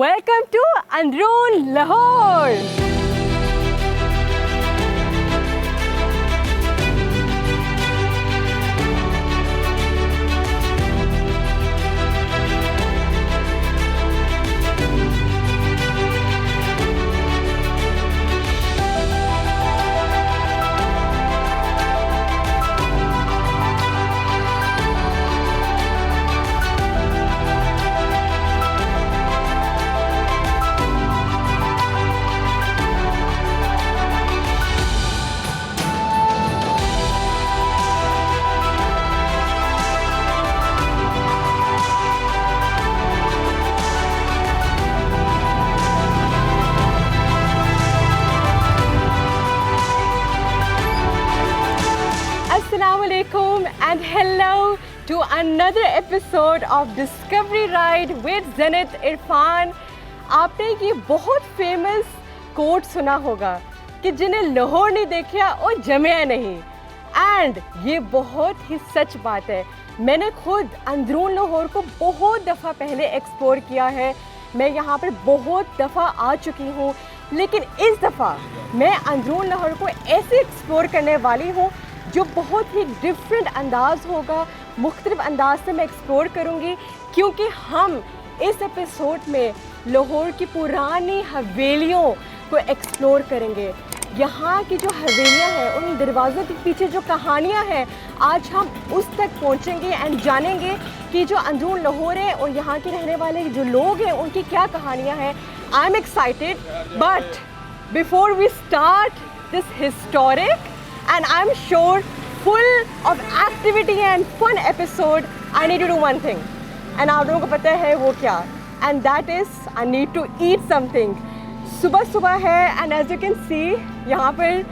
Welcome to अंदरून Lahore. Assalamualaikum and hello to another episode of Discovery Ride with Zenith Irfan। आपने ये बहुत famous quote सुना होगा कि जिन्हें लाहौर नहीं देखा वो जमे नहीं, एंड ये बहुत ही सच बात है। मैंने खुद अंदरून लाहौर को बहुत दफ़ा पहले एक्सप्लोर किया है, मैं यहाँ पर बहुत दफ़ा आ चुकी हूँ, लेकिन इस दफ़ा मैं अंदरून लाहौर को ऐसे एक्सप्लोर करने वाली हूँ जो बहुत ही डिफरेंट अंदाज़ होगा। मुख्तलिफ अंदाज से मैं एक्सप्लोर करूँगी क्योंकि हम इस एपिसोड में लाहौर की पुरानी हवेलियों को एक्सप्लोर करेंगे। यहाँ की जो हवेलियाँ हैं उन दरवाज़ों के पीछे जो कहानियाँ हैं, आज हम उस तक पहुँचेंगे एंड जानेंगे कि जो अंदरून लाहौर है और यहाँ के रहने वाले जो लोग हैं उनकी क्या कहानियाँ हैं। I am excited, but before we start this historic and I'm sure full of activity and fun episode, I need to do one thing, and आप लोगों को पता है वो क्या, and that is I need to eat something। सुबह सुबह है and as you can see यहाँ पर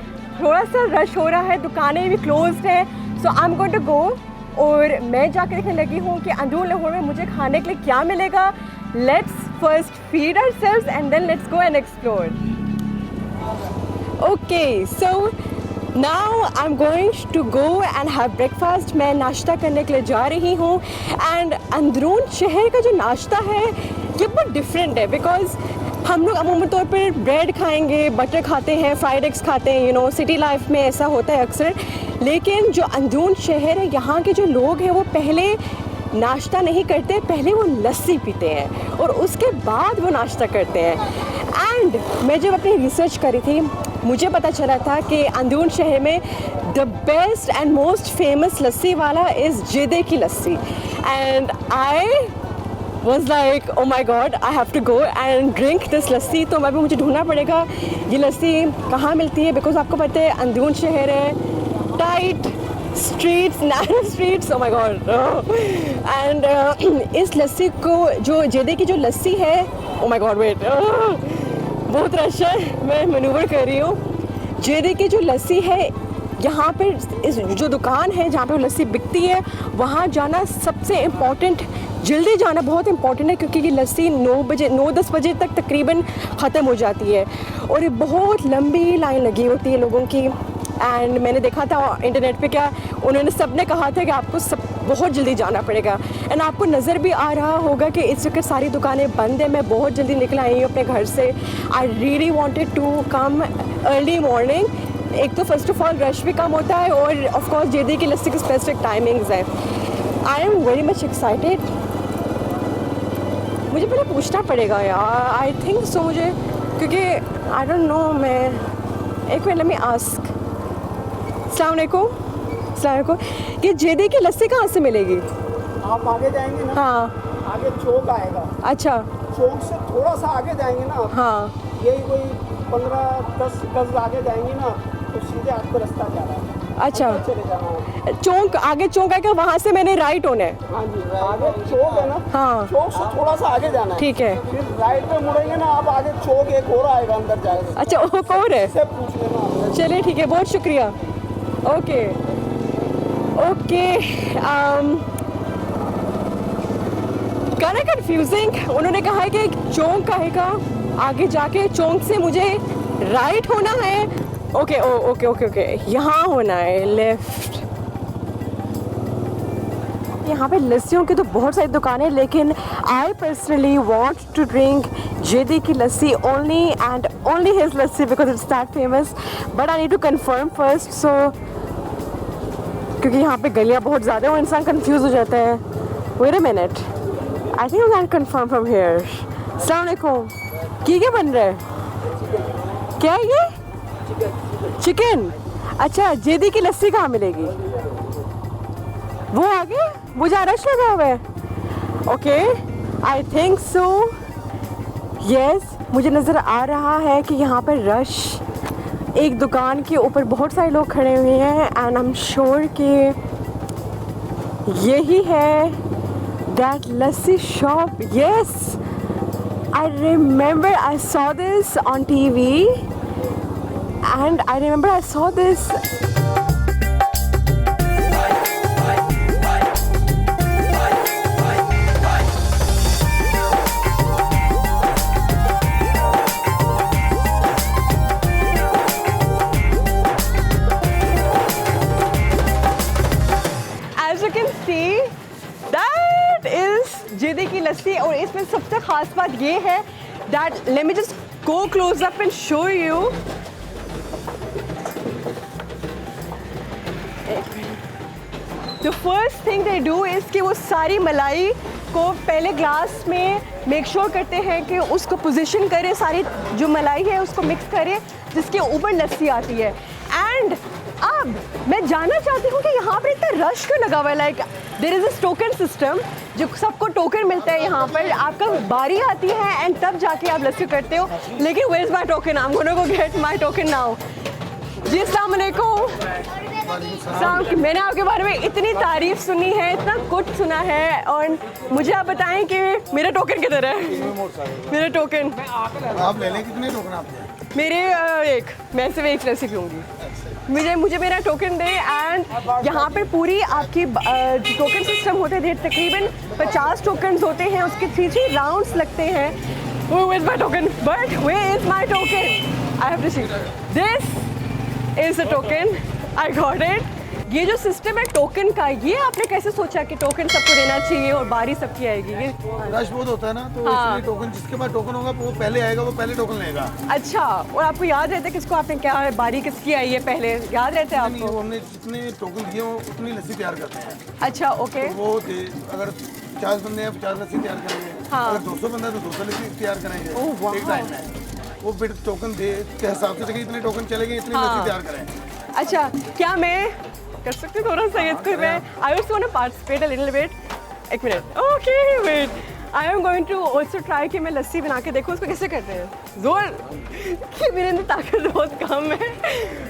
थोड़ा सा रश हो रहा है, दुकानें भी closed है, so I'm going to go और मैं जाकर देखने लगी हूँ कि अंदरून लाहौर में मुझे खाने के लिए क्या मिलेगा। Let's first feed ourselves and then let's go and explore। Okay, so Now I'm going to go and have breakfast। मैं नाश्ता करने के लिए जा रही हूँ एंड अंदरून शहर का जो नाश्ता है ये बहुत डिफरेंट है, बिकॉज़ हम लोग अमूमन तौर पर ब्रेड खाएंगे, बटर खाते हैं, फ्राइड एग्स खाते हैं, सिटी लाइफ में ऐसा होता है अक्सर। लेकिन जो अंदरून शहर है यहाँ के जो लोग हैं वो पहले नाश्ता नहीं करते, पहले वो लस्सी पीते हैं और उसके बाद वो नाश्ता करते हैं। एंड मैं जब अपनी रिसर्च करी थी मुझे पता चला था कि अंदरून शहर में the best and most famous lassi वाला इज़ जेदे की लस्सी, and I was like oh my God I have to go and drink this lassi. तो अभी मुझे ढूंढना पड़ेगा ये लस्सी कहाँ मिलती है, बिकॉज आपको पता है अंदरून शहर है, tight streets, narrow streets, oh my God. And इस लस्सी को जो जेदे की जो लस्सी है, ओ माई गॉड वेट, बहुत रश है, मैं मैनूवर कर रही हूँ। जेदे की जो लस्सी है यहाँ पर इस जो दुकान है जहाँ पे लस्सी बिकती है वहाँ जाना सबसे इम्पॉर्टेंट, जल्दी जाना बहुत इम्पॉर्टेंट है क्योंकि ये लस्सी 9-10 बजे तक तकरीबन ख़त्म हो जाती है और ये बहुत लंबी लाइन लगी होती है लोगों की। एंड मैंने देखा था इंटरनेट पे क्या उन्होंने सब ने कहा था कि आपको सब बहुत जल्दी जाना पड़ेगा, एंड आपको नज़र भी आ रहा होगा कि इस वक्त सारी दुकानें बंद है। मैं बहुत जल्दी निकल आई हूँ अपने घर से। I really wanted to come early morning. एक तो फर्स्ट ऑफ ऑल रश भी कम होता है और ऑफ कोर्स जेदे की लस्सी की स्पेसिफिक टाइमिंग्स हैं। I am very much excited. मुझे पहले पूछना पड़ेगा यार, आई थिंक सो मुझे, क्योंकि आई डोंट नो। मैं एक मिनट, लेट मी आस्क। अस्सलाम वालेकुम, ये जेदे की लस्सी कहाँ से मिलेगी? आप आगे जाएंगे ना, हाँ, आगे चौक आएगा। अच्छा, चौक से थोड़ा सा आगे जाएंगे ना, हाँ, यही कोई 15-10 गज आगे जाएंगे ना तो सीधे आपको रास्ता जा रहा है। अच्छा, चले जाना, चौक आगे चौक आएगा, वहाँ से मैंने राइट होना है। हाँ जी, आगे चौक है ना, हाँ, चौक से थोड़ा सा आगे जाना है, ठीक है। फिर राइट पे मुड़ेंगे ना आप, आगे चौक एक और आएगा, अंदर जाएगा। अच्छा, वो कौन है? इससे पूछ लेना। चलिए ठीक है, बहुत शुक्रिया। Okay okay, kind of confusing। उन्होंने कहा है कि चौक आएगा, आगे जाके चौक से मुझे राइट होना है। ओके ओके ओके ओके, यहाँ होना है लेफ्ट। कि यहाँ पे लस्सियों की तो बहुत सारी दुकानें, लेकिन I personally want to drink Jedi की लस्सी only and only his lassi because it's that famous, but I need to confirm first. So क्योंकि यहाँ पे गलियाँ बहुत ज़्यादा हैं और इंसान कंफ्यूज हो जाता है। Wait a minute, I think I can confirm from here. अस्सलाम वालेकुम, क्या बन रहा है? क्या है ये? चिकन। अच्छा, जेदी की लस्सी कहाँ मिलेगी? वो आगे, वो जहाँ रश लगा हुआ है। Okay, I think so, yes. मुझे नज़र आ रहा है कि यहाँ पर रश, एक दुकान के ऊपर बहुत सारे लोग खड़े हुए हैं एंड आई एम श्योर कि यही है that lassi shop. Yes, I remember I saw this on TV and I remember I saw this. As you can see, that is जेदी की लस्सी। और इसमें सबसे ख़ास बात ये है that let me just go close up and show you. The first thing they do is कि वो सारी मलाई को पहले ग्लास में मेक श्योर करते हैं कि उसको पोजीशन करें, सारी जो मलाई है उसको मिक्स करें जिसके ऊपर लस्सी आती है। एंड अब मैं जानना चाहती हूँ कि यहाँ पर इतना रश क्यों लगा हुआ है। Like there is a token system, जो सबको टोकन मिलता है। यहाँ पर आपका बारी आती है एंड तब जाके आप लस्सी करते हो। लेकिन where is my token? I am gonna go get my token now. जी अस्सलाम वालेकुम। मैंने आपके बारे में इतनी तारीफ सुनी है, इतना कुछ सुना है, और मुझे आप बताएं कि मेरा टोकन किधर है? मेरा टोकन आप ले लें। कितने टोकन आपके? मेरे एक, मैं सिर्फ एक लस्सी पीऊँगी। मुझे मेरा टोकन दे। एंड यहाँ पे पूरी आपकी टोकन सिस्टम होते हैं, तकरीबन 50 टोकन होते हैं, उसके 3 राउंड्स लगते हैं। Where is my token? But where is my token? I have received. This is a token. I got it. ये जो सिस्टम है टोकन का, ये आपने कैसे सोचा कि टोकन सबको देना चाहिए और बारी सबकी आएगी? ये रश बहुत होता है ना, तो हाँ। इसलिए टोकन, जिसके पास टोकन होगा वो पहले आएगा, वो पहले टोकन लेगा। अच्छा, और आपको याद रहता है किसको आपने क्या बारी किसकी आई है पहले? याद रहता है नहीं, आपको? हमने जितने टोकन दिए वो उतनी लस्सी तैयार करते हैं। अच्छा, ओके। तो वो अगर 50 बंदे हैं 50 लस्सी तैयार करेंगे। हाँ। अगर 200 बंदा है तो 200 लस्सी तैयार करेंगे ओह, वाह। एक टाइम में। वो फिर टोकन दे के हिसाब से इतने टोकन चलेंगे, इतनी हाँ। लस्सी तैयार करें। अच्छा, क्या मैं कर सकती हूँ थोड़ा सा इसको? मैं I want to participate a little bit. एक मिनट, okay wait, I am going to also try कि मैं लस्सी बना के देखूँ उसको कैसे करते हैं। जोर कि मेरे अंदर ताकत बहुत कम है।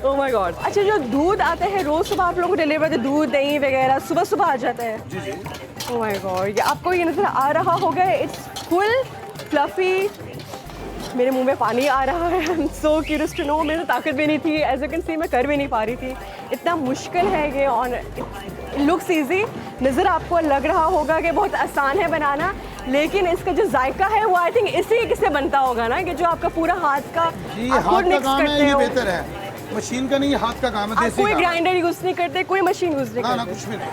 ओह माय गॉड। अच्छा, जो दूध आता है रोज़ सुबह आप लोगों को डिलीवर करते, दूध दही वगैरह सुबह सुबह आ जाता है? जी जी। ओह माय गॉड, ये आपको ये नज़र आ रहा होगा, इट्स फुल फ्लफी। मेरे मुंह में पानी आ रहा है। I am so curious to know. मेरे में ताकत भी नहीं थी, एज यू कैन सी मैं कर भी नहीं पा रही थी। इतना मुश्किल है ये, और लुक्स ईजी, नज़र आपको लग रहा होगा कि बहुत आसान है बनाना, लेकिन इसका जो जायका है वो आई थिंक इसी से बनता होगा ना, कि जो आपका पूरा हाथ का ये आप हाथ खुद का मिक्स काम है, करते ये हो। बेहतर है। मशीन का नहीं, हाथ का काम है, आप देसी कोई काम है। ग्राइंडर यूज़ नहीं करते, कोई मशीन यूज़ नहीं ना ना, करते? कुछ भी नहीं।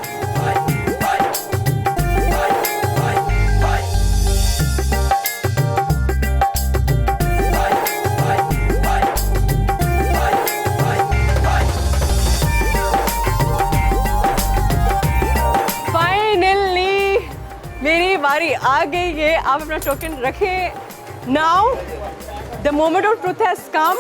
मेरी बारी आ गई है। आप अपना टोकन रखें। Now the moment of truth has come.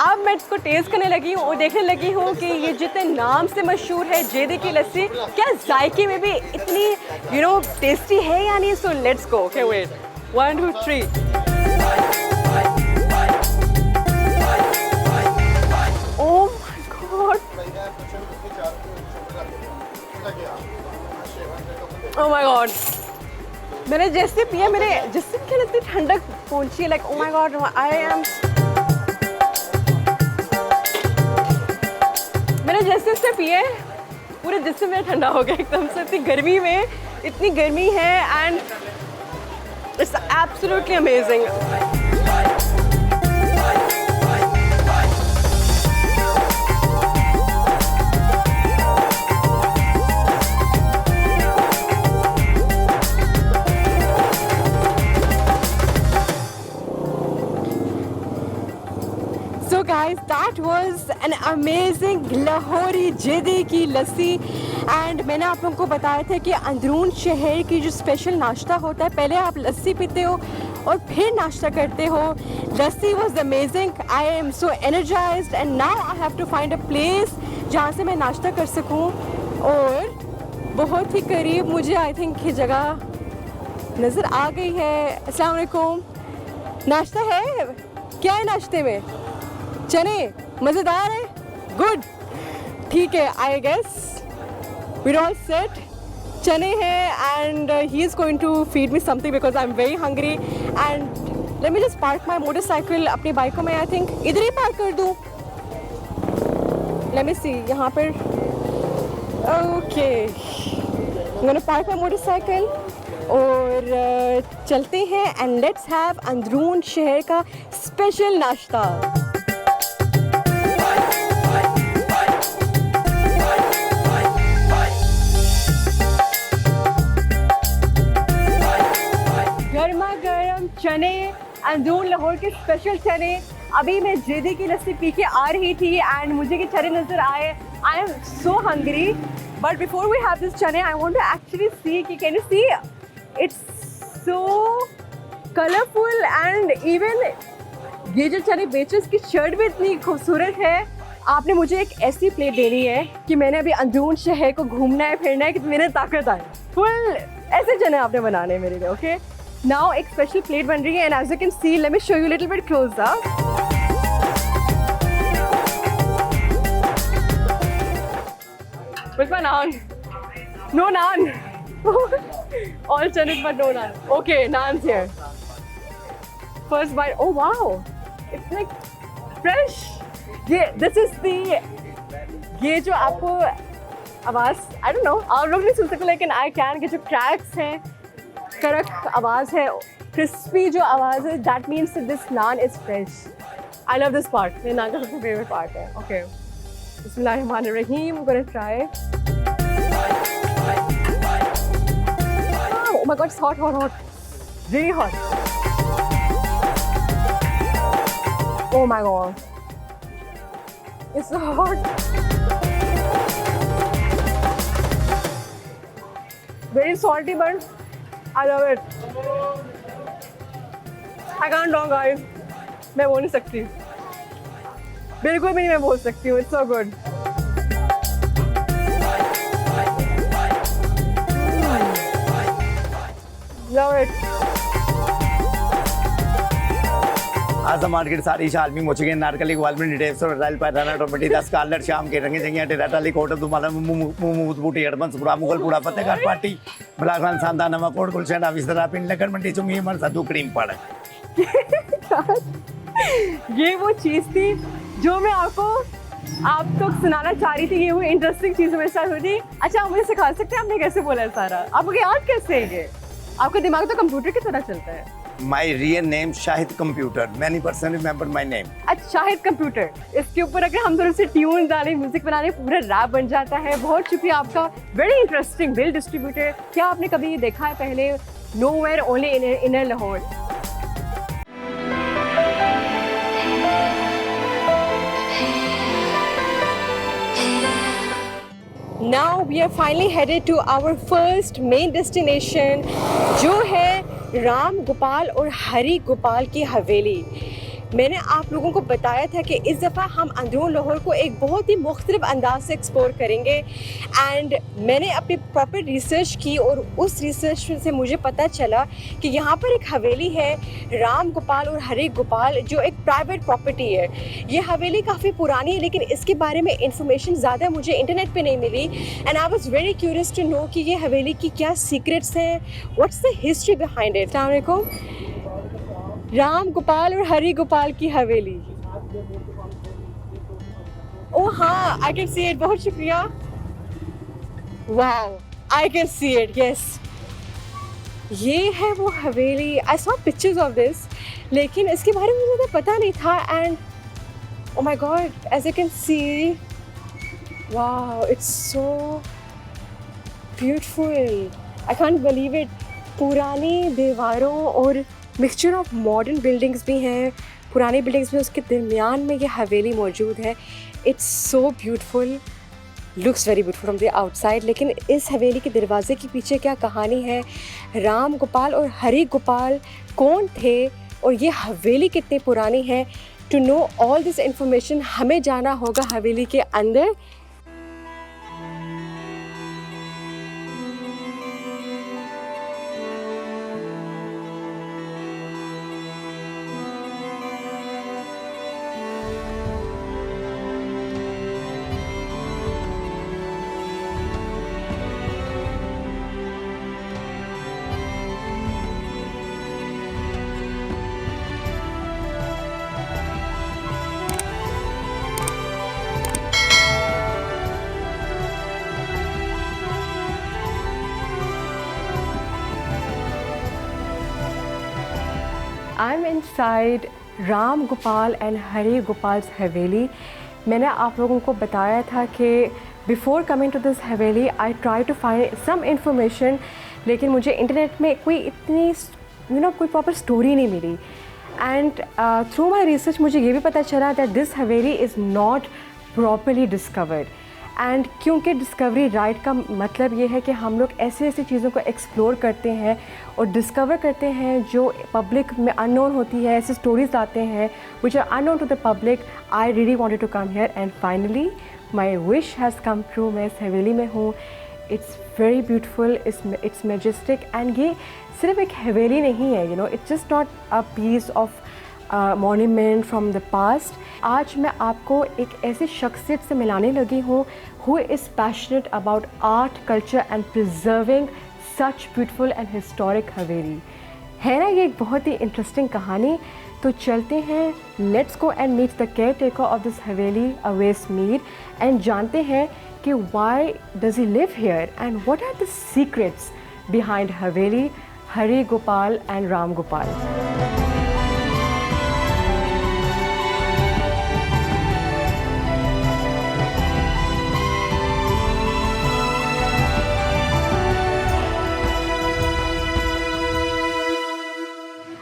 अब मैं इसको टेस्ट करने लगी हूँ और देखने लगी हूँ कि ये जितने नाम से मशहूर है जेदी की लस्सी, क्या जायके में भी इतनी टेस्टी है या नहीं? So let's go. Okay wait, 1 2 3। Oh my God, oh my God. मैंने जैसे पिया, मेरे जिस्म के इतनी ठंडक पहुंची है। Like oh my God, I am, मैंने जैसे इससे पिए पूरे जिस्म में ठंडा हो गया एकदम से। इतनी गर्मी में, इतनी गर्मी है, and it's absolutely amazing. guys, that was an amazing Lahori जेदे की लस्सी एंड मैंने आप लोगों को बताया था कि अंदरून शहर की जो स्पेशल नाश्ता होता है, पहले आप लस्सी पीते हो और फिर नाश्ता करते हो. लस्सी was amazing. I am so energized and now I have to find a place जहाँ से मैं नाश्ता कर सकूँ. और बहुत ही करीब मुझे आई थिंक ये जगह नज़र आ गई है. अस्सलाम वालेकुम. नाश्ता है क्या है नाश्ते में? चने मज़ेदार है. गुड, ठीक है. I guess we're all set. चने हैं and he is going to feed me something because I'm very hungry. And let me just park my motorcycle अपनी बाइक को मैं I think इधर ही पार्क कर दूँ. Let me see यहाँ पर. Okay, I'm gonna park my motorcycle और चलते हैं एंड लेट्स हैव अंदरून शहर का स्पेशल नाश्ता. गर्मा गर्म चने, अंदरून लाहौर के स्पेशल चने. अभी मैं जेदे की लस्सी पी के आ रही थी एंड मुझे के चने नज़र आए. I am so hungry but before we have this chane I want to actually see कि can you see it's so colourful and even ये जो चने बेचे इसकी शर्ट भी इतनी खूबसूरत है. आपने मुझे एक ऐसी प्लेट देनी है कि मैंने अभी अंदरून शहर को घूमना है फिरना है कि मेरे ताकत आए. फुल ऐसे चने आपने बनाने हैं मेरे लिए. ओके, नाउ एक स्पेशल प्लेट बन रही है and as you can see let me show you little bit close up. Where's my naan? No naan. All chane but no naan. Okay, naan's here. First bite. Oh wow, it's like fresh. This is the. ये जो आपको आवाज़ I don't know आप लोग नहीं सुन सकते लेकिन I can के जो cracks हैं, कड़क आवाज़ है, crispy जो आवाज़ है, that means that this naan is fresh. I love this part. ये नान का सबसे favorite part है. Okay. Bismillahirrahmanirrahim. I'm gonna try. Oh my god, it's hot, hot, hot. Really hot. Oh my god. It's so hot. Very salty, but I love it. I can't talk, guys. मैं बोल नहीं सकती. बिल्कुल भी नहीं मैं बोल सकती हूँ. It's so good. Love it. आज मार्केट सारी शालमी मोचिगे नारकली वालमिन डेव्स और राइल पैराना टोमेटी 10 कालर शाम के रंगे जंगिया टेटाली कोट दुमाला मुमुत बूटी एडमंस पूरा मुगल पूरा फतेहगढ़ पार्टी बलागरान सांदा नवा कोट गुलशन अविसरा पिन लगन मंडी चुमी मर सदू क्रीम पड़. ये वो चीज़ थी जो मैं आप तो सुनाना चाह रही थी. ये वो इंटरेस्टिंग चीज़ मेरे साथ हुई थी. अच्छा, आप मुझे सिखा सकते हैं आपने कैसे बोला है सारा? आपको याद कैसे है ये? आपका दिमाग तो कंप्यूटर की तरह चलता है. My real name Shahid computer. Many person remember my name. अच्छा, शाहिद कंप्यूटर. इसके ऊपर अगर हम थोड़े से ट्यून डालें, म्यूजिक बनाने, पूरा रैप बन जाता है. बहुत शुक्रिया आपका. Very interesting. Well distributed. क्या आपने कभी ये देखा है पहले? Nowhere only in Lahore. Now we are finally headed to our first main destination जो है राम गोपाल और हरी गोपाल की हवेली. मैंने आप लोगों को बताया था कि इस दफ़ा हम अंदरून लाहौर को एक बहुत ही मुख्तलिफ अंदाज से एक्सप्लोर करेंगे एंड मैंने अपनी प्रॉपर रिसर्च की और उस रिसर्च से मुझे पता चला कि यहाँ पर एक हवेली है राम गोपाल और हरी गोपाल जो एक प्राइवेट प्रॉपर्टी है. ये हवेली काफ़ी पुरानी है लेकिन इसके बारे में इंफॉर्मेशन ज़्यादा मुझे इंटरनेट पे नहीं मिली and I was very curious to know कि ये हवेली की क्या सीक्रेट्स हैं, what's the history behind it. अस्सलाम वालेकुम. राम गोपाल और हरी गोपाल की हवेली. ओह हाँ, आई कैन सी इट. बहुत शुक्रिया. Wow, I can see it. Yes, ये है वो हवेली. I saw pictures of this लेकिन इसके बारे में मुझे पता नहीं था and oh my God, as you can see, wow, it's so beautiful. I can't believe it. पुरानी दीवारों और मिक्सचर ऑफ मॉडर्न बिल्डिंग्स भी हैं, पुरानी बिल्डिंग्स भी, उसके दरमियान में ये हवेली मौजूद है। It's so beautiful, looks very beautiful from the outside. लेकिन इस हवेली के दरवाजे के पीछे क्या कहानी है, राम गोपाल और हरि गोपाल कौन थे और ये हवेली कितनी पुरानी है, to know all this information हमें जाना होगा हवेली के अंदर। I'm inside Ram Gopal and Hari Gopal's haveli. मैंने आप लोगों को बताया था कि बिफ़ोर कमिंग टू दिस हवेली I try to find some information, लेकिन मुझे इंटरनेट में कोई इतनी कोई प्रॉपर स्टोरी नहीं मिली। एंड थ्रू माई रिसर्च मुझे ये भी पता चला that this Haveli is not properly discovered. And क्योंकि डिस्कवरी राइड का मतलब ये है कि हम लोग ऐसे ऐसी चीज़ों को एक्सप्लोर करते हैं और डिस्कवर करते हैं जो पब्लिक में अननोन होती है, ऐसे स्टोरीज लाते हैं which are unknown to the public. I really wanted to come here and finally my wish has come true. मैं इस हवेली में हूँ। It's very beautiful, it's majestic. And ये सिर्फ एक हवेली नहीं है, it's just not a piece of monument from the past. आज मैं आपको एक ऐसी शख्सियत से मिलाने लगी हूँ who is passionate about art, culture and preserving such beautiful and historic हवेली। है ना ये एक बहुत ही इंटरेस्टिंग कहानी। तो चलते हैं, let's go and meet the caretaker of this हवेली, अवैस मीर, एंड जानते हैं कि why does he live here and what are the secrets behind हवेली, हरि गोपाल एंड राम गोपाल।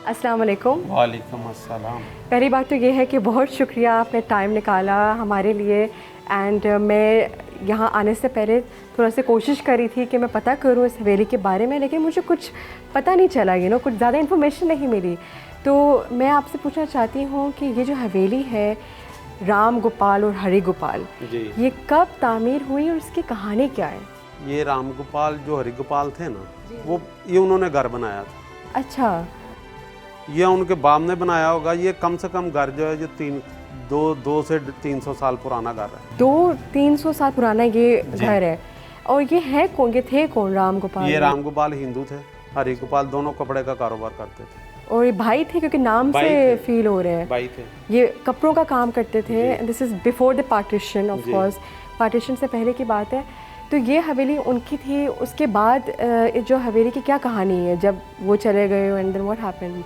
अस्सलाम वालेकुम। वालेकुम अस्सलाम। पहली बात तो ये है कि बहुत शुक्रिया आपने टाइम निकाला हमारे लिए। एंड मैं यहाँ आने से पहले थोड़ा सा कोशिश करी थी कि मैं पता करूँ इस हवेली के बारे में, लेकिन मुझे कुछ पता नहीं चला, कुछ ज़्यादा इन्फॉर्मेशन नहीं मिली। तो मैं आपसे पूछना चाहती हूँ कि ये जो हवेली है राम गोपाल और हरि गोपाल, ये कब तामीर हुई और इसकी कहानी क्या है? ये राम गोपाल जो हरि गोपाल थे ना, वो ये उन्होंने घर बनाया था। अच्छा। ये उनके बाप ने बनाया होगा। ये कम से कम घर जो है जो 2 से 300 साल पुराना घर है। 200-300 साल पुराना ये घर है। और ये है कौन, ये थे कौन राम गोपाल? ये राम गोपाल हिंदू थे, हरि गोपाल दोनों कपड़े का कारोबार करते थे। और ये भाई थे क्योंकि नाम से फील हो रहे हैं। भाई थे। ये कपड़ों का काम करते थे। This is before the partition, of course partition से पहले की बात है। तो ये हवेली उनकी थी। उसके बाद जो हवेली की क्या कहानी है जब वो चले गए एंड देन व्हाट हैपेंड?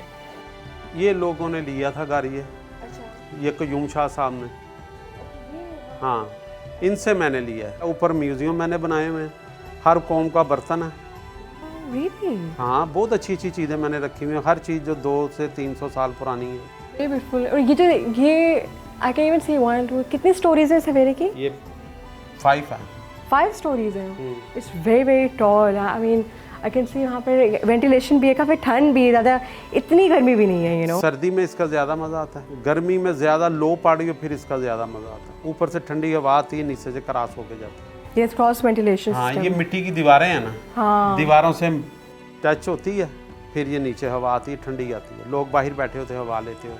ये लोगों ने लिया था घर ये क्यूम शाह साहब ने। हाँ, इनसे मैंने लिया है। ऊपर म्यूजियम मैंने बनाए हुए हैं, हर कौम का बर्तन है। Really? हाँ, बहुत अच्छी अच्छी चीज़ें मैंने रखी हुई हैं, हर चीज़ जो 2 से 300 साल पुरानी है। Very beautiful। और ये I can even say 1 2 कितनी स्टोरीज है इस हवेली की? ये 5 है। 5 स्टोरीज हैं। It's very very tall. I mean I can सी यहाँ पर वेंटिलेशन भी है, काफ़ी ठंड भी है, ज़्यादा इतनी गर्मी भी नहीं है। सर्दी में इसका ज़्यादा मज़ा आता है, गर्मी में ज़्यादा लो पहाड़ी फिर इसका ज़्यादा मज़ा आता है। ऊपर से ठंडी हवा आती है, नीचे से क्रॉस होके जाती है। ये क्रॉस वेंटिलेशन। हाँ, ये मिट्टी की दीवारें हैं ना। हाँ। दीवारों से टच होती है, फिर ये नीचे हवा आती है, ठंडी आती है, लोग बाहर बैठे होते हैं, हवा लेते हो।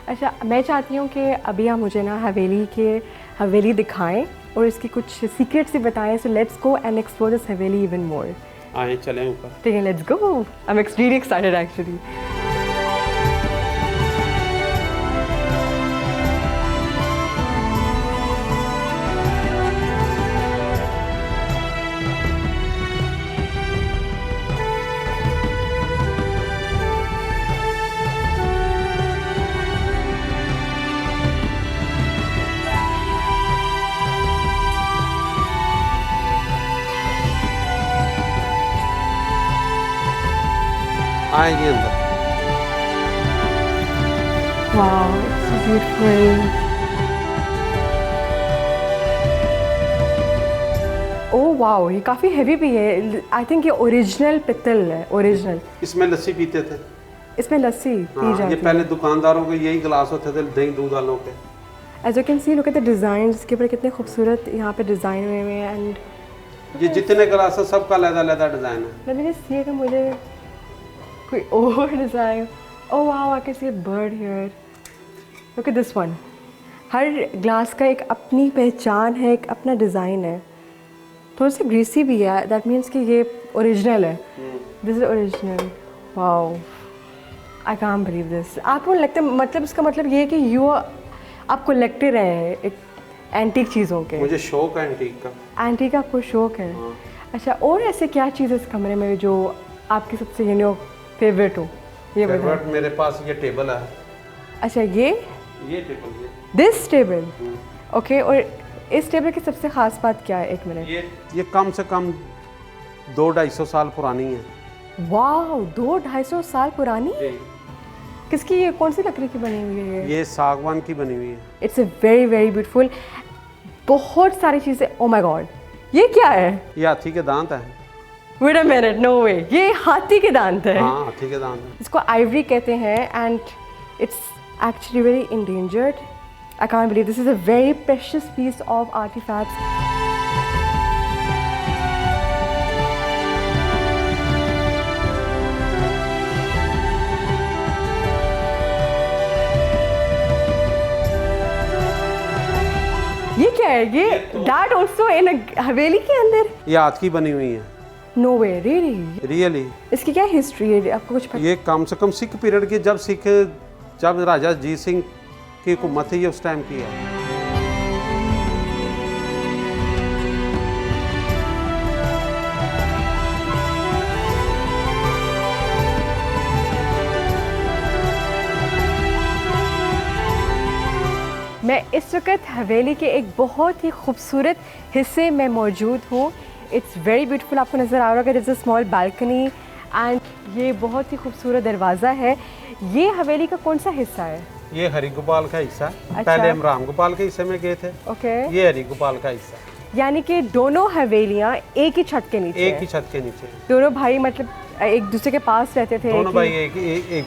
अच्छा, मैं चाहती हूँ कि अभी आप मुझे ना हवेली दिखाएं और इसकी कुछ सीक्रेट्स भी बताएं। सो let's go and explore this Haveli even more. आए चलें ऊपर। ठीक है, let's go. I am extremely excited actually. आएंगे अंदर। Wow, it's so beautiful. Oh wow, ये काफ़ी हैवी भी है. I think ये ओरिजिनल पित्तल है, ओरिजिनल. इसमें लस्सी पीते थे. इसमें लस्सी पी हाँ, जाती ये है. पहले दुकानदारों के यही गिलास होते थे दही दूध वालों के. As you can see, look at the designs. इसके ऊपर कितने खूबसूरत यहाँ पे डिज़ाइन हुए हुए हैं. And ये जितने गिलास है सबका अलग-अलग डिजाइन है. let me just see अगर मुझे कोई और design. Oh wow, I can see a bird here. Look at this one. Her glass का एक अपनी पहचान है, एक अपना डिज़ाइन है. थोड़ा सा ग्रीसी भी है. That means कि ये ओरिजिनल है. This is original. Wow. I can't believe this. आपको लगता है मतलब इसका मतलब ये है कि आप कलेक्टर हैं एक एंटीक चीज़ों के. मुझे शौक है एंटीक का. एंटीक का आपको शौक है. अच्छा, और ऐसे क्या चीज़ है इस कमरे में जो आपकी सबसे फेवरेट हो? ये बताएं. फेवरेट मेरे पास ये टेबल है. अच्छा, ये टेबल ये. This table. ओके, और इस टेबल की सबसे ख़ास बात क्या है? 1 मिनट. ये कम से कम 200-250 साल पुरानी है. वाह, 200-250 साल पुरानी. किसकी, ये कौन सी लकड़ी की बनी हुई है? ये सागवान की बनी हुई है. It's a very very beautiful. बहुत सारी चीज़ें. ओ माय गॉड, ये क्या है? ये हाथी के दांत है. वेट अ मिनट, नो वे, ये हाथी के दांत है. हाँ, हाथी के दांत है. इसको आइवरी कहते हैं and it's actually very endangered. I can't believe this is a very precious piece of artifacts. ये क्या है? ये दैट आल्सो इन हवेली के अंदर? ये हाथ की बनी हुई है. नो वे, रियली? रियली. इसकी क्या हिस्ट्री है, आपको कुछ पता? ये कम से कम सिख पीरियड की, जब राजा जीत सिंह की हुकूमत थी, ये उस टाइम की है. मैं इस वक्त हवेली के एक बहुत ही खूबसूरत हिस्से में मौजूद हूँ. It's very beautiful. आपको नज़र आ रहा होगा, it's a small balcony and ये बहुत ही खूबसूरत दरवाज़ा है. ये हवेली का कौन सा हिस्सा है? ये हरि गोपाल का हिस्सा. अच्छा. पहले हम राम गोपाल के हिस्से में गए थे. ओके. ये हरि गोपाल का हिस्सा. यानी कि दोनों हवेलियाँ एक ही छत के नीचे. एक ही छत के नीचे. दोनों भाई मतलब एक दूसरे के पास रहते थे. दोनों भाई एक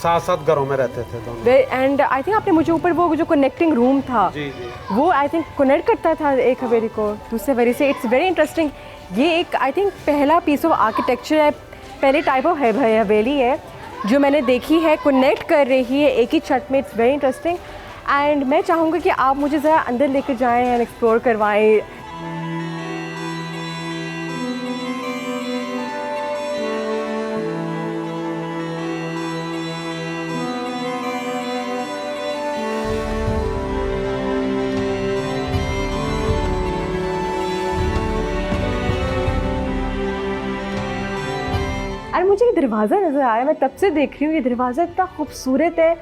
साथ घरों में रहते थे दोनों. एंड आई थिंक आपने मुझे ऊपर वो जो कनेक्टिंग रूम था, जी जी, वो आई थिंक कनेक्ट करता था एक हवेली को दूसरे हवेली से. It's very interesting. ये एक आई थिंक पहला पीस ऑफ आर्किटेक्चर है, पहले टाइप ऑफ हवेली है जो मैंने देखी है, कनेक्ट कर रही है एक ही छत में. इट्स वेरी इंटरेस्टिंग एंड मैं चाहूँगी कि आप मुझे ज़रा अंदर लेकर जाएँ एंड एक्सप्लोर करवाएँ. और मुझे ये दरवाज़ा नज़र आ रहा है, मैं तब से देख रही हूँ. ये दरवाज़ा इतना खूबसूरत है.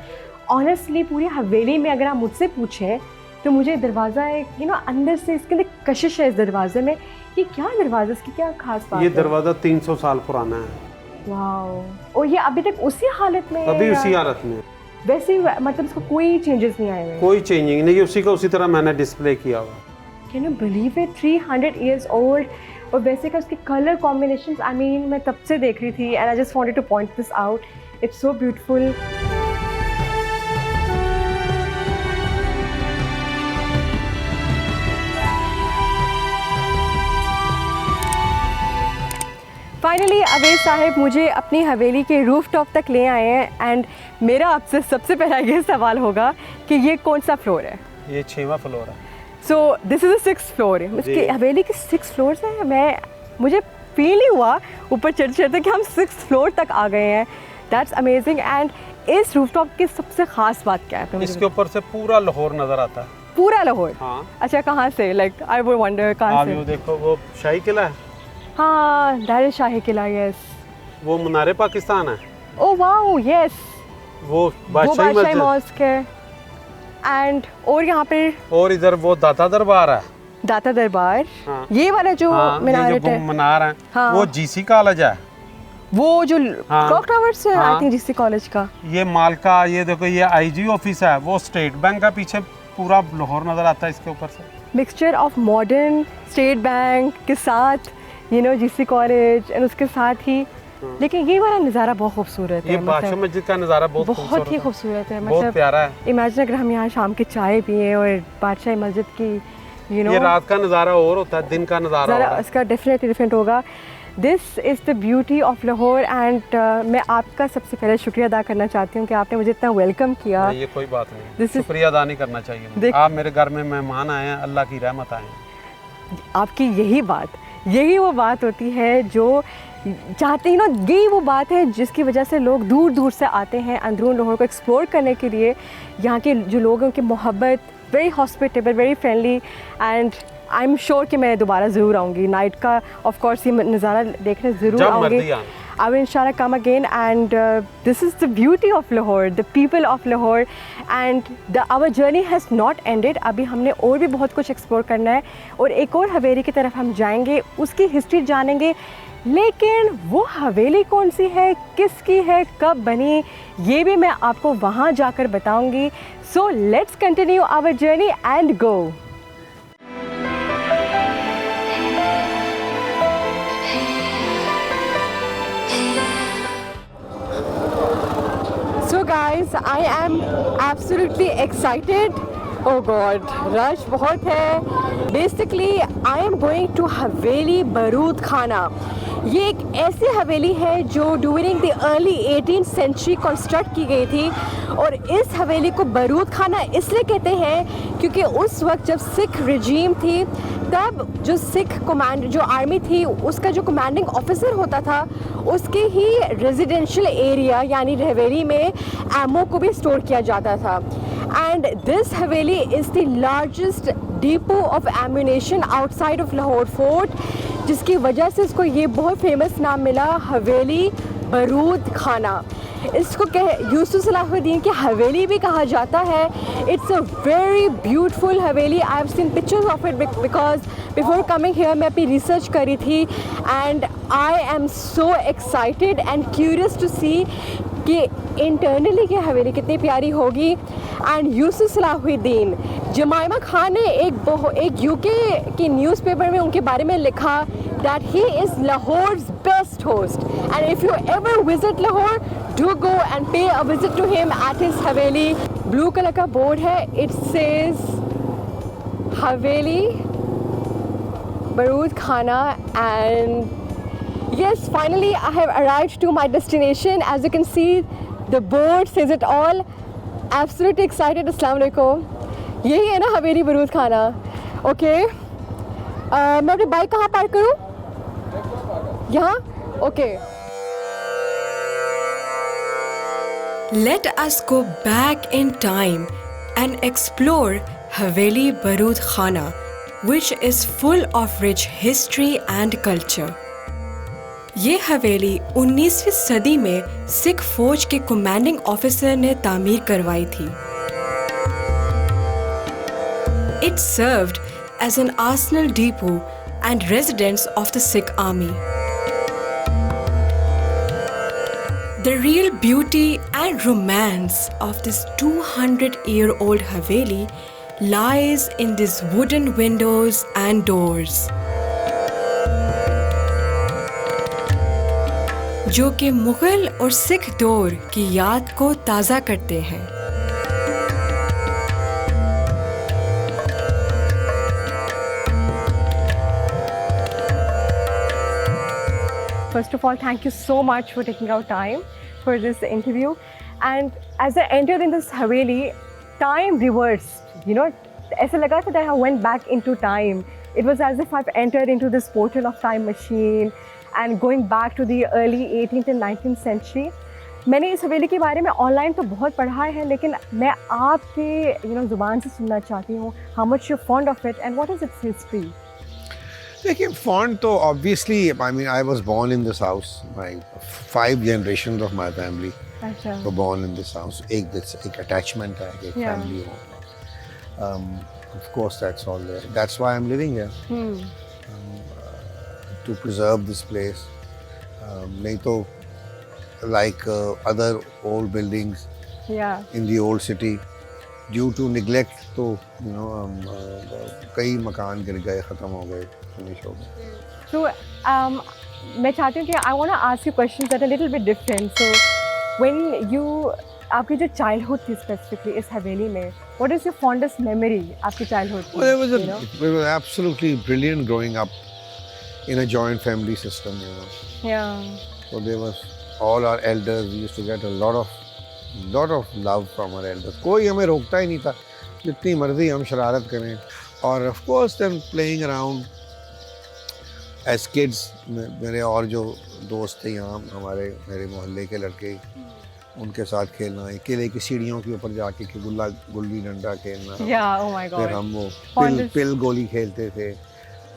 ऑनेस्टली पूरी हवेली में अगर आप मुझसे पूछें तो मुझे दरवाज़ा एक अंदर से इसके अंदर कशिश है इस दरवाजे में. ये क्या दरवाज़ा, इसकी क्या खास बात है? ये दरवाज़ा 300 साल पुराना है. वाह. और ये अभी तक उसी हालत में है? अभी उसी हालत में. वैसे ही, मतलब इसको कोई चेंजेस नहीं आए हुए? कोई चेंजिंग नहीं, उसी का उसी तरह मैंने डिस्प्ले किया हुआ. Can you believe it? 300 years old. और वैसे का उसके कलर कॉम्बिनेशंस, आई मीन मैं तब से देख रही थी and I just wanted to point this out. It's so beautiful. Finally Aved साहब मुझे अपनी हवेली के रूफ टॉप तक ले आए हैं एंड मेरा आपसे सबसे पहला ये सवाल होगा कि ये कौन सा फ्लोर है? ये 6वां फ्लोर है. So this is the 6th floor. इसकी हवेली के 6 फ्लोर्स हैं. मुझे फील ही हुआ ऊपर चढ़ते चढ़ते कि हम 6th फ्लोर तक आ गए हैं. That's amazing. एंड इस रूफटॉप की सबसे ख़ास बात क्या है? इसके ऊपर से पूरा लाहौर नज़र आता है. पूरा लाहौर? हाँ. अच्छा, कहाँ से? लाइक आई वुड वंडर कहाँ से? वो देखो, वो शाही किला है. हाँ, that is shahi Qila. Yes. वो मीनार पाकिस्तान है. Oh wow, yes. वो बादशाही मॉस्क है. एंड और यहाँ पे, और इधर वो दाता दरबार है. दाता दरबार. हाँ. ये वाला जो मीनार है. मीनार है. हाँ. वो जीसी कॉलेज है. वो जो हाँ। क्लॉक टावर से हाँ। आई थिंक जीसी कॉलेज का। ये मालका, ये देखो ये आईजी ऑफिस है, वो स्टेट बैंक का पीछे पूरा लाहौर नज़र आता है इसके ऊपर से। Mixture of modern state bank के साथ जीसी कॉलेज एंड उसके साथ ही, लेकिन ये वाला नज़ारा बहुत खूबसूरत है। ये बादशाह मस्जिद का नज़ारा बहुत बहुत ही है। खूबसूरत है। बहुत प्यारा है। इमेजिन अगर हम यहाँ शाम के चाय पिए और बादशाह मस्जिद की ये रात का नज़ारा और होता है, दिन का नज़ारा ज़रा होता है। इसका डेफिनेटली डिफरेंट होगा। This is the beauty of Lahore and मैं आपका सबसे पहले शुक्रिया अदा करना चाहती हूँ कि आपने मुझे इतना वेलकम किया। नहीं, ये कोई बात नहीं, This is- शुक्रिया अदा नहीं करना चाहिए मुझे। आप मेरे घर में मेहमान आए हैं, अल्लाह की रहमत आए हैं। आपकी यही वो बात होती है जो चाहते ही यही वो बात है जिसकी वजह से लोग दूर दूर से आते हैं अंदरून लाहौर को एक्सप्लोर करने के लिए। यहाँ के जो लोग हैं उनकी मोहब्बत, very hospitable, very friendly and I am sure कि मैं दोबारा ज़रूर आऊँगी। नाइट का ऑफ कोर्स ये नज़ारा देखने ज़रूर जब आऊँगी। मर्जी आना। I will inshallah come again and this is the beauty of Lahore, the people of Lahore and our journey has not ended. अभी हमने और भी बहुत कुछ एक्सप्लोर करना है और एक और हवेली की तरफ हम जाएंगे, उसकी हिस्ट्री जानेंगे, लेकिन वो हवेली कौन सी है, किसकी है, कब बनी, ये भी मैं आपको वहाँ जाकर बताऊंगी। So let's continue our journey and go. So guys, I am absolutely excited. Oh God, rush बहुत है. Basically, I am going to हवेली बारूद खाना. ये एक ऐसी हवेली है जो during the early 18th century construct की गई थी और इस हवेली को बारूद खाना इसलिए कहते हैं क्योंकि उस वक्त जब सिख रिजीम थी तब जो सिख कमांड जो आर्मी थी उसका जो कमांडिंग ऑफिसर होता था उसके ही रेजिडेंशियल एरिया यानी हवेली में एमओ को भी स्टोर किया जाता था। And this Haveli is the largest depot of ammunition outside of Lahore fort, जिसकी वजह से इसको ये बहुत फेमस नाम मिला हवेली बारूद खाना। इसको यूसुफ सलाहुद्दीन की हवेली भी कहा जाता है। It's a very beautiful haveli. I have seen pictures of it because before coming here मैं अपनी रिसर्च करी थी and I am so excited and curious to see कि इंटरनली की हवेली कितनी प्यारी होगी। एंड यूसुफ सलाहुद्दीन, जमाइमा खान ने एक यूके की न्यूज़पेपर में उनके बारे में लिखा that he is Lahore's best host and if you ever visit Lahore do go and pay a visit to him at his haveli. Blue color का board है, it says Haveli Barood Khana and yes, finally I have arrived to my destination. As you can see the board says it all. Absolutely excited. Assalamu alaikum. यही है ना हवेली बारूद खाना? Okay मैं अपनी bike कहाँ पार्क करूँ? यहाँ? Okay. Let us go back in time and explore Haveli Barood Khana, which is full of rich history and culture. ये हवेली 19वीं सदी में सिख फौज के कमांडिंग ऑफिसर ने तामीर करवाई थी। It served as an arsenal depot and residence of the Sikh army. The real beauty and romance of this 200-year-old Haveli lies in these wooden windows and doors, जो कि मुगल और सिख दौर की याद को ताज़ा करते हैं। First of all, thank you so much for taking out time for this interview. And as I entered in this Haveli, time reversed. You know, ऐसा लगा था that I went back into time. It was as if I've entered into this portal of time machine and going back to the early 18th and 19th century. मैंने इस हवेली के बारे में online तो बहुत पढ़ा है, लेकिन मैं आपके ज़ुबान से सुनना चाहती हूँ. How much you're fond of it and what is its history? देखिए fond तो obviously I mean I was born in this house. My 5 generations of my family अच्छा. were born in this house. एक attachment है, एक Yeah. family home. Of course that's all there. That's why I'm living here. To preserve this place. नहीं तो like other old buildings Yeah. in the old city. Due to neglect, तो कई मकान गिर गए, ख़त्म हो गए, फिनिश हो गए. So मैं चाहती हूँ कि I want to ask you questions that are a little bit different. So when you आपकी जो childhood थी specifically इस हवेली में, what is your fondest memory आपकी childhood की? Well, you know? it was absolutely brilliant growing up in a joint family system, you know. Yeah. So there was all our elders. We used to get a lot of love from our elders. कोई हमें रोकता ही नहीं था, जितनी मर्जी हम शरारत करें. और of course then playing around as kids, मेरे और जो दोस्त थे यहाँ हमारे मेरे मोहल्ले के लड़के, उनके साथ खेलना, किले की सीढ़ियों के ऊपर जाके कि गुल्ली डंडा खेलना. Yeah. Oh my फिर God. हम वो Fondest. पिल गोली खेलते थे.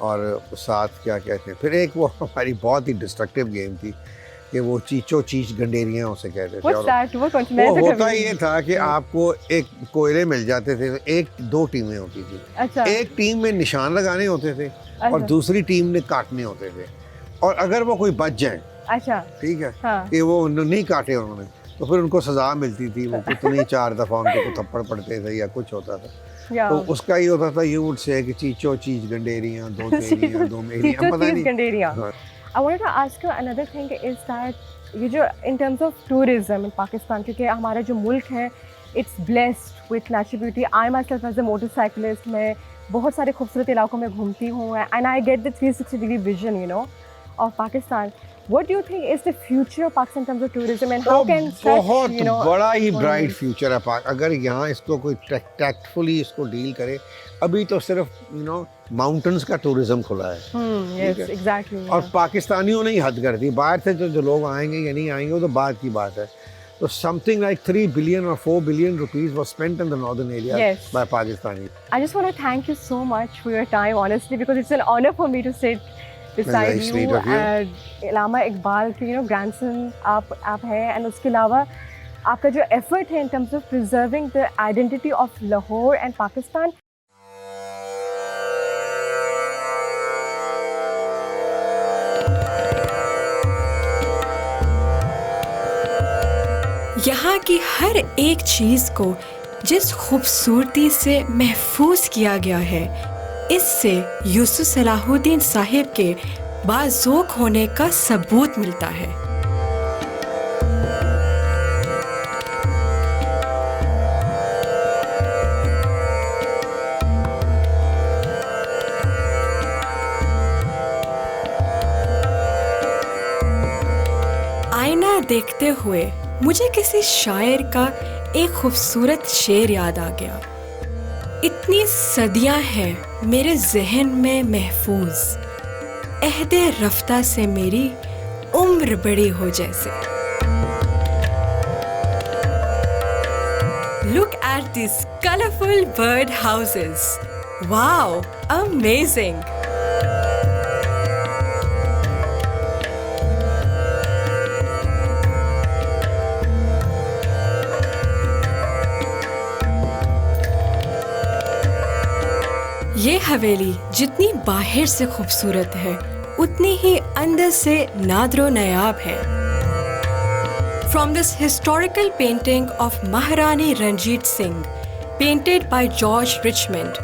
और साथ क्या कहते हैं, फिर एक वो हमारी बहुत ही डिस्ट्रक्टिव गेम थी कि वो चीचो चीच गंडेरियाँ उसे कहते थे. What's और that? वो कौन सी? मैंने वो तो होता कभी ये था कि आपको एक कोयले मिल जाते थे. एक दो टीमें होती थी. अच्छा. एक टीम में निशान लगाने होते थे और अच्छा. दूसरी टीम ने काटने होते थे. और अगर वो कोई बच जाए, अच्छा. ठीक है, हाँ. कि वो नहीं काटे उन्होंने, तो फिर उनको सजा मिलती थी. वो कितनी 4 दफ़ा उनको थप्पड़ पड़ते थे या कुछ होता था. Yeah. तो उसका ये होता था, यू वुड से कि चीचो चीज गंडेरियां, दो तेरियां, दो मेरियां, चीचो पता चीज नहीं. गंडेरियां. हाँ. I wanted to ask you another thing is that ये जो in terms of tourism in Pakistan, क्योंकि हमारा जो मुल्क है it's blessed with natural beauty. I myself as a motorcyclist, मैं बहुत सारे खूबसूरत इलाकों में घूमती हूँ and I get the 360-degree vision, you know, of Pakistan. What do you think is the future of Pakistan in terms of tourism and how can such, बहुत you know, बड़ा ही um, ब्राइट फ्यूचर है पाक. अगर यहाँ इसको कोई tactfully इसको deal करे. अभी तो सिर्फ माउंटेन्स का टूरिज्म खुला है. yes, exactly. और Yeah. पाकिस्तानियों ने ही हद कर दी. बाहर से जो लोग आएंगे या नहीं आएंगे वो तो बात की बात है. So something like 3 billion or 4 billion rupees was spent in the northern area Yes. by Pakistanis. I just want to thank you so much for your time, honestly, because it's an honor for me to sit beside Very sweet you. of you. And Allama Iqbal के grandson आप हैं, and उसके अलावा आपका जो effort है in terms of preserving the identity of Lahore and Pakistan. यहाँ की हर एक चीज को जिस खूबसूरती से महफूज किया गया है, इससे यूसुफ सलाहुद्दीन साहिब के बाज़ौक़ होने का सबूत मिलता है. आईना देखते हुए मुझे किसी शायर का एक खूबसूरत शेर याद आ गया. इतनी सदियां हैं मेरे जहन में महफूज, अहदे रफ्ता से मेरी उम्र बड़ी हो जैसे. Look at these colorful bird houses. Wow, amazing. ये हवेली जितनी बाहर से खूबसूरत है, उतनी ही अंदर से नादरो नायाब है. From this historical painting of Maharani Ranjit Singh, painted by George Richmond,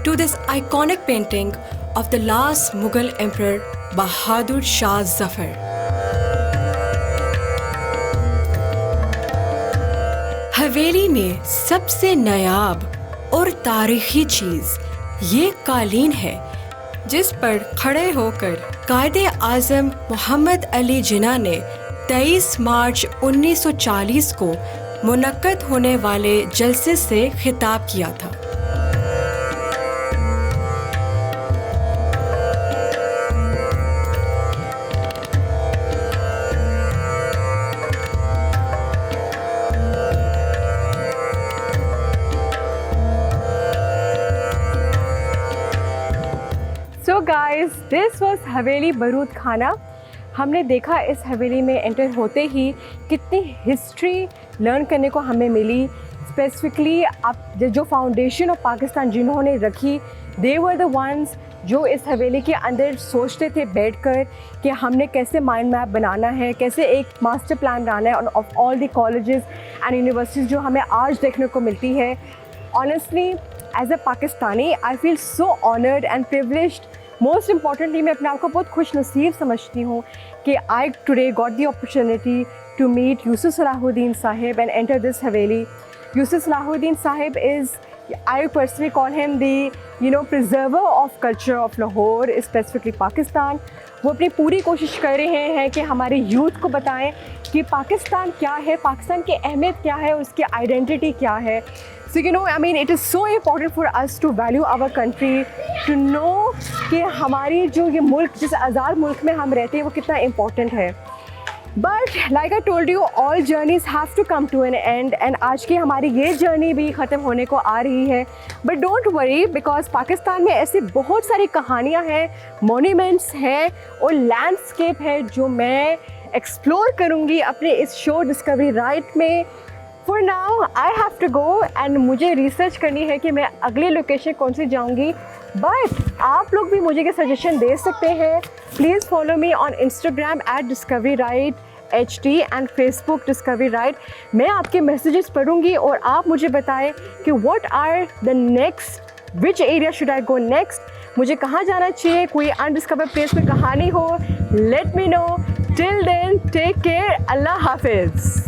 to this iconic painting of the last Mughal Emperor Bahadur Shah Zafar. हवेली में सबसे नायाब और तारीखी चीज़ ये कालीन है, जिस पर खड़े होकर कायदे आज़म मोहम्मद अली जिन्ना ने 23 मार्च 1940 को मुनक्कद होने वाले जलसे से खिताब किया था. So guys, this was हवेली बरूद खाना. हमने देखा इस हवेली में एंटर होते ही कितनी हिस्ट्री लर्न करने को हमें मिली. स्पेसिफिकली आप जो फाउंडेशन ऑफ पाकिस्तान जिन्होंने रखी, they were the ones जो इस हवेली के अंदर सोचते थे बैठकर कि हमने कैसे माइंड मैप बनाना है, कैसे एक मास्टर प्लान बनाना है of all the colleges and universities जो हमें आज देखने को मिलती है। Honestly as a Pakistani I feel so honoured and privileged. Most importantly मैं अपने आप को बहुत खुश नसीब समझती हूँ कि I today got the opportunity to meet Yusuf Salahuddin Sahib and enter this Haveli. Yusuf Salahuddin Sahib is, I personally call him the preserver of culture of Lahore, specifically Pakistan. वो अपनी पूरी कोशिश कर रहे हैं कि हमारे यूथ को बताएं कि पाकिस्तान क्या है, पाकिस्तान की अहमियत क्या है, उसकी आइडेंटिटी क्या है। So it is so important for us to value our country, to know कि हमारी जो ये मुल्क, जिस आज़ाद मुल्क में हम रहते हैं, वो कितना important है। But like I told you, all journeys have to come to an end, and आज की हमारी ये जर्नी भी ख़त्म होने को आ रही है। But don't worry, because Pakistan में ऐसी बहुत सारी कहानियाँ हैं, मोन्यूमेंट्स हैं और लैंडस्केप है जो मैं एक्सप्लोर करूँगी अपने इस शो डिस्कवरी राइड में। For now I have to go and मुझे रिसर्च करनी है कि मैं अगली लोकेशन कौन सी जाऊँगी। बट आप लोग भी मुझे के सजेशन दे सकते हैं। Please follow me on Instagram @discoveryrideHD and Facebook Discovery Ride. मैं आपके मैसेजेस पढ़ूंगी और आप मुझे बताएं कि what are the next, which area should I go next, मुझे कहाँ जाना चाहिए, कोई अनडिस्कवर प्लेस में कहानी हो, let me know. Till then take care, अल्लाह हाफिज़।